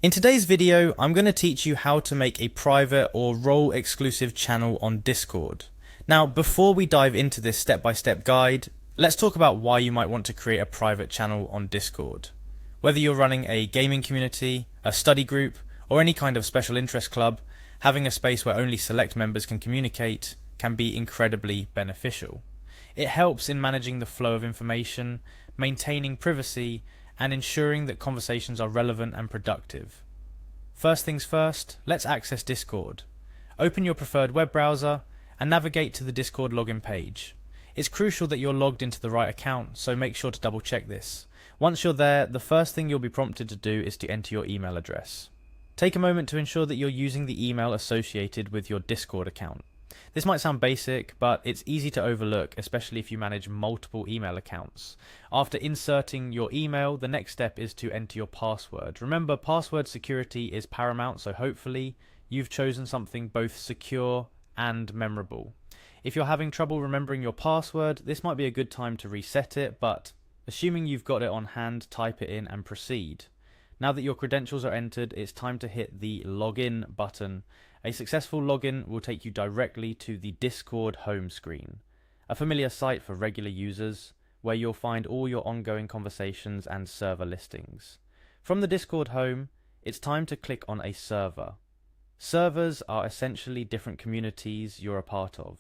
In today's video, I'm going to teach you how to make a private or role-exclusive channel on Discord. Now, before we dive into this step-by-step guide, let's talk about why you might want to create a private channel on Discord. Whether you're running a gaming community, a study group, or any kind of special interest club, having a space where only select members can communicate can be incredibly beneficial. It helps in managing the flow of information, maintaining privacy, and ensuring that conversations are relevant and productive. First things first, let's access Discord. Open your preferred web browser and navigate to the Discord login page. It's crucial that you're logged into the right account, so make sure to double check this. Once you're there, the first thing you'll be prompted to do is to enter your email address. Take a moment to ensure that you're using the email associated with your Discord account. This might sound basic, but it's easy to overlook, especially if you manage multiple email accounts. After inserting your email, the next step is to enter your password. Remember, password security is paramount, so hopefully you've chosen something both secure and memorable. If you're having trouble remembering your password, this might be a good time to reset it, but assuming you've got it on hand, type it in and proceed. Now that your credentials are entered, it's time to hit the login button. A successful login will take you directly to the Discord home screen, a familiar site for regular users, where you'll find all your ongoing conversations and server listings. From the Discord home, it's time to click on a server. Servers are essentially different communities you're a part of.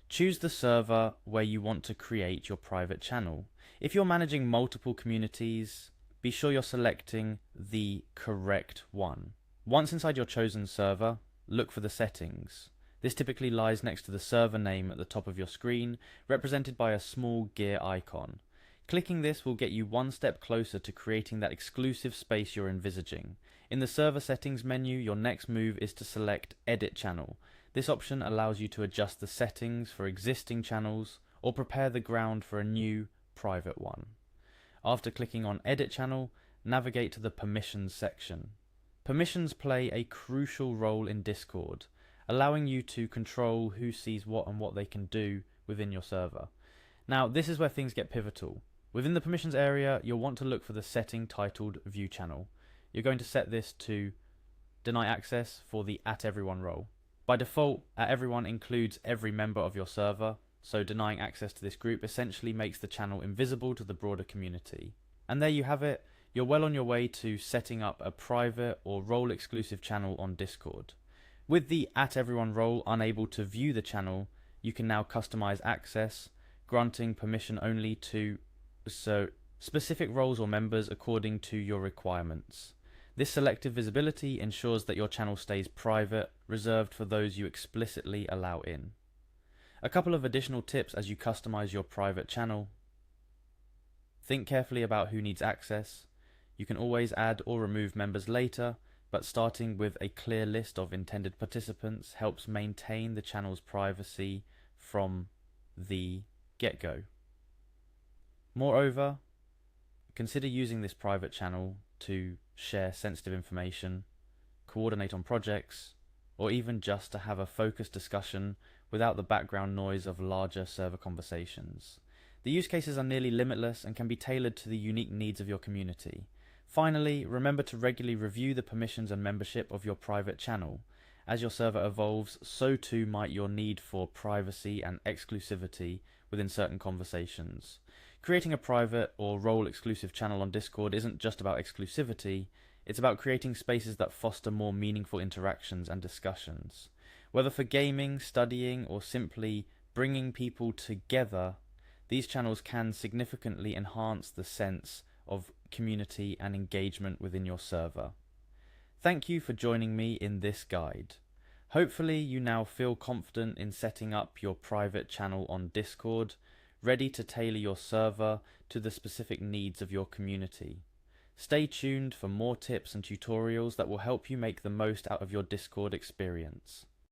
Choose the server where you want to create your private channel. If you're managing multiple communities, be sure you're selecting the correct one. Once inside your chosen server, look for the settings. This typically lies next to the server name at the top of your screen, represented by a small gear icon. Clicking this will get you one step closer to creating that exclusive space you're envisaging. In the server settings menu, your next move is to select Edit Channel. This option allows you to adjust the settings for existing channels or prepare the ground for a new private one. After clicking on Edit Channel, navigate to the Permissions section. Permissions play a crucial role in Discord, allowing you to control who sees what and what they can do within your server. Now, this is where things get pivotal. Within the permissions area, you'll want to look for the setting titled View Channel. You're going to set this to Deny Access for the @everyone role. By default, @everyone includes every member of your server, so denying access to this group essentially makes the channel invisible to the broader community. And there you have it. You're well on your way to setting up a private or role-exclusive channel on Discord. With the @everyone role unable to view the channel, you can now customize access, granting permission only to specific roles or members according to your requirements. This selective visibility ensures that your channel stays private, reserved for those you explicitly allow in. A couple of additional tips as you customize your private channel. Think carefully about who needs access. You can always add or remove members later, but starting with a clear list of intended participants helps maintain the channel's privacy from the get-go. Moreover, consider using this private channel to share sensitive information, coordinate on projects, or even just to have a focused discussion without the background noise of larger server conversations. The use cases are nearly limitless and can be tailored to the unique needs of your community. Finally, remember to regularly review the permissions and membership of your private channel. As your server evolves, so too might your need for privacy and exclusivity within certain conversations. Creating a private or role-exclusive channel on Discord isn't just about exclusivity, it's about creating spaces that foster more meaningful interactions and discussions. Whether for gaming, studying, or simply bringing people together, these channels can significantly enhance the sense of community and engagement within your server. Thank you for joining me in this guide. Hopefully you now feel confident in setting up your private channel on Discord, ready to tailor your server to the specific needs of your community. Stay tuned for more tips and tutorials that will help you make the most out of your Discord experience.